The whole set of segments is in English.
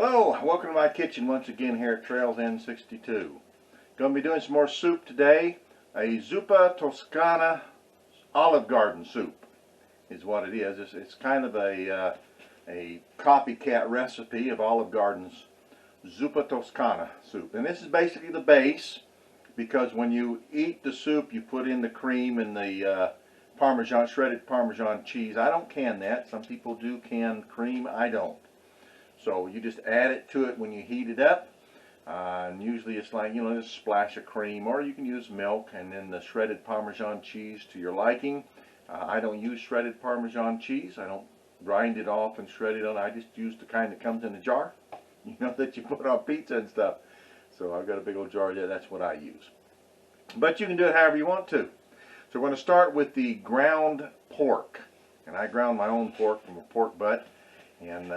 Hello, welcome to my kitchen once again here at Trails N62. Going to be doing some more soup today. A Zuppa Toscana Olive Garden soup is what it is. It's kind of a copycat recipe of Olive Garden's Zuppa Toscana soup. And this is basically the base, because when you eat the soup you put in the cream and the Parmesan, shredded Parmesan cheese. I don't can that. Some people do can cream. I don't. So you just add it to it when you heat it up, and usually it's like, you know, just a splash of cream, or you can use milk and then the shredded Parmesan cheese to your liking. I don't use shredded Parmesan cheese. I don't grind it off and shred it on. I just use the kind that comes in a jar, you know, that you put on pizza and stuff. So I've got a big old jar there. That's what I use. But you can do it however you want to. So we're going to start with the ground pork, and I ground my own pork from a pork butt and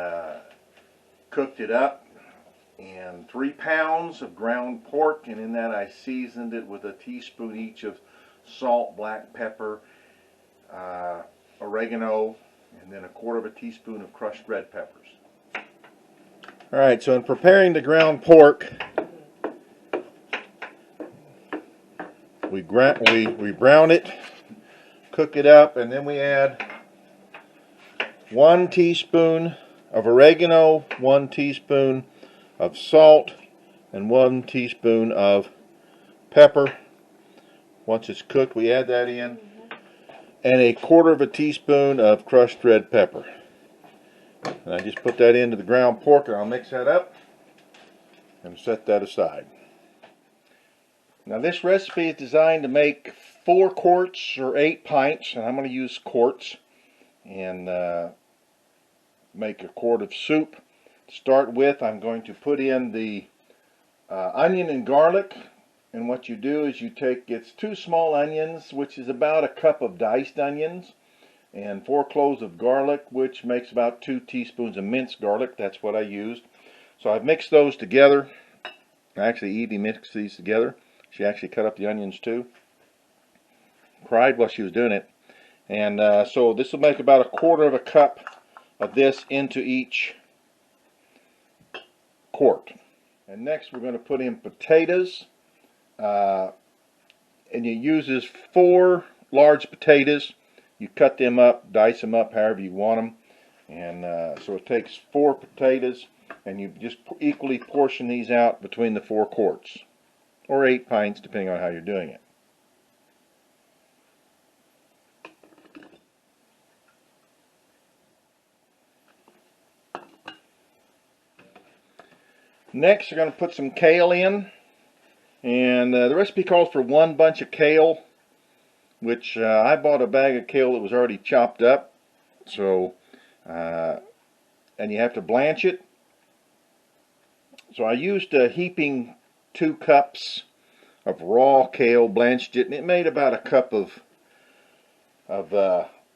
cooked it up, and 3 pounds of ground pork, and in that I seasoned it with a teaspoon each of salt, black pepper, oregano, and then 1/4 teaspoon of crushed red peppers. Alright, so in preparing the ground pork, we brown it, cook it up, and then we add 1 teaspoon of oregano, 1 teaspoon of salt, and 1 teaspoon of pepper. Once it's cooked, we add that in, and 1/4 teaspoon of crushed red pepper. And I just put that into the ground pork, and I'll mix that up and set that aside. Now this recipe is designed to make 4 quarts or 8 pints, and I'm going to use quarts, and make a quart of soup. To start with, I'm going to put in the onion and garlic, and what you do is you take, it's 2 small onions, which is about 1 cup of diced onions, and 4 cloves of garlic, which makes about 2 teaspoons of minced garlic. That's what I used. So I've mixed those together. Actually, Evie mixed these together. She actually cut up the onions too. Cried while she was doing it. And so this will make about 1/4 cup of this into each quart. And next we're going to put in potatoes, and it uses 4 large potatoes. You cut them up, dice them up however you want them, and so it takes 4 potatoes, and you just equally portion these out between the 4 quarts, or 8 pints depending on how you're doing it. Next, we're going to put some kale in, and the recipe calls for 1 bunch of kale, which I bought a bag of kale that was already chopped up. So, and you have to blanch it. So I used a heaping 2 cups of raw kale, blanched it, and it made about 1 cup of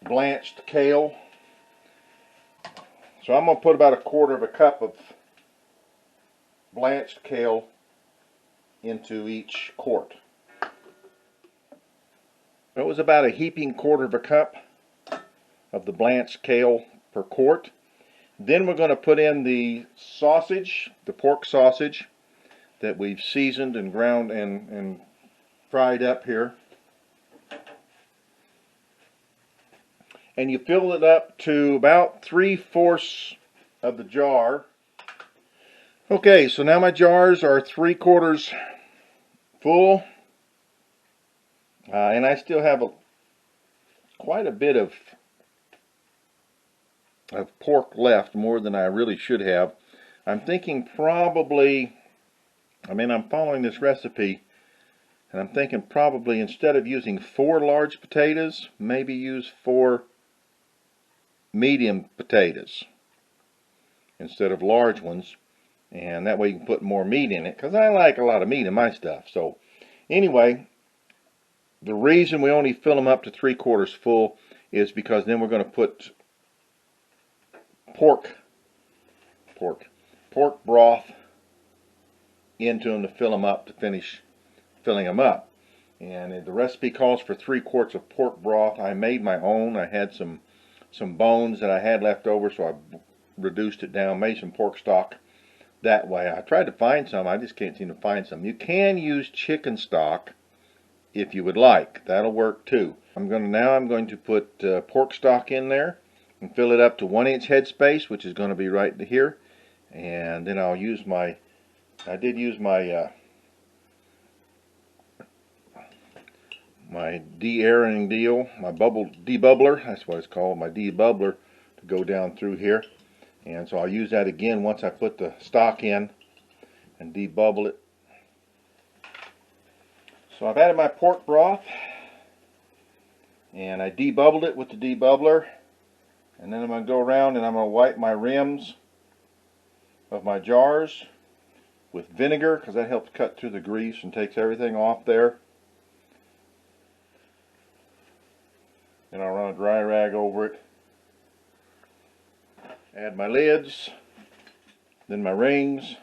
blanched kale. So I'm going to put about 1/4 cup of blanched kale into each quart. It was about a heaping 1/4 cup of the blanched kale per quart. Then we're going to put in the sausage, the pork sausage that we've seasoned and ground and fried up here. And you fill it up to about 3/4 of the jar. Okay, so now my jars are 3/4 full, and I still have quite a bit of pork left, more than I really should have. I'm thinking probably, I'm following this recipe, and I'm thinking probably instead of using 4 large potatoes, maybe use 4 medium potatoes instead of large ones. And that way you can put more meat in it, because I like a lot of meat in my stuff. So anyway, the reason we only fill them up to 3/4 full is because then we're going to put pork broth into them to fill them up, to finish filling them up. And the recipe calls for 3 quarts of pork broth. I made my own. I had some bones that I had left over, so I reduced it down, made some pork stock that way. I tried to find some, I just can't seem to find some. You can use chicken stock if you would like. That'll work too. I'm going to put pork stock in there and fill it up to 1-inch headspace, which is going to be right here. And then I'll use my, I did use my my de-airing deal, my debubbler, that's what it's called, my debubbler, to go down through here. And so I'll use that again once I put the stock in and debubble it. So I've added my pork broth and I debubbled it with the debubbler, and then I'm going to go around and I'm going to wipe my rims of my jars with vinegar, because that helps cut through the grease and takes everything off there. Then I'll run a dry rag over it. Add my lids, then my rings,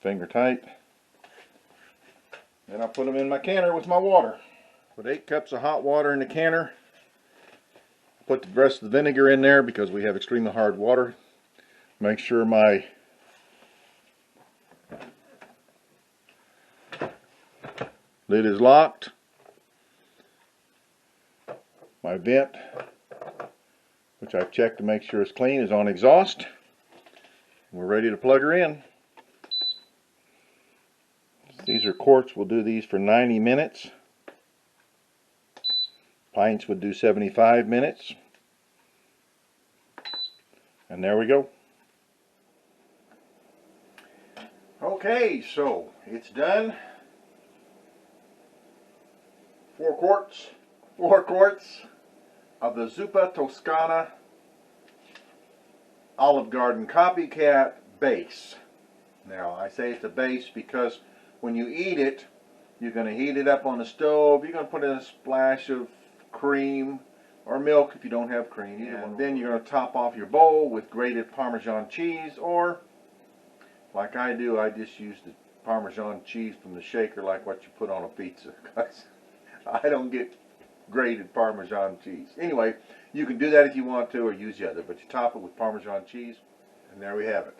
finger tight. Then I'll put them in my canner with my water. Put 8 cups of hot water in the canner. Put the rest of the vinegar in there because we have extremely hard water. Make sure my lid is locked. My vent, which I've checked to make sure it's clean, is on exhaust. We're ready to plug her in. These are quarts. We'll do these for 90 minutes. Pints would do 75 minutes. And there we go. Okay, so it's done. 4 quarts of the Zuppa Toscana Olive Garden Copycat base. Now, I say it's a base because when you eat it, you're going to heat it up on the stove. You're going to put in a splash of cream or milk if you don't have cream. And then you're going to top off your bowl with grated Parmesan cheese, or like I do, I just use the Parmesan cheese from the shaker like what you put on a pizza. I don't get grated Parmesan cheese. Anyway, you can do that if you want to, or use the other, but you top it with Parmesan cheese, and there we have it.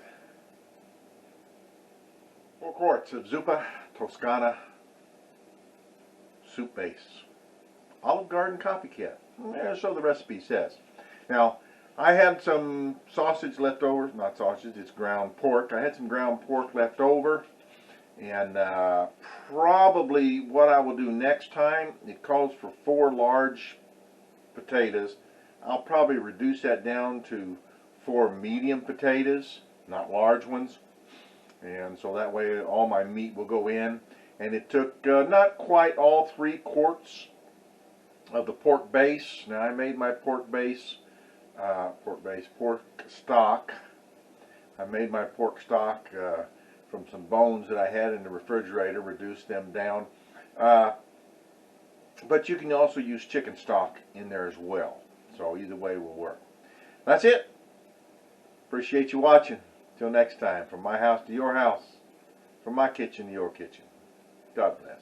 4 quarts of Zuppa Toscana soup base. Olive Garden Copycat. So the recipe says. Now, I had some sausage left over. Not sausage, it's ground pork. I had some ground pork left over. And probably what I will do next time, it calls for 4 large potatoes. I'll probably reduce that down to 4 medium potatoes, not large ones. And so that way all my meat will go in. And it took not quite all 3 quarts of the pork base. Now I made my pork stock. I made my pork stock from some bones that I had in the refrigerator, reduced them down. But you can also use chicken stock in there as well. So either way will work. That's it. Appreciate you watching. Till next time, from my house to your house, from my kitchen to your kitchen. God bless.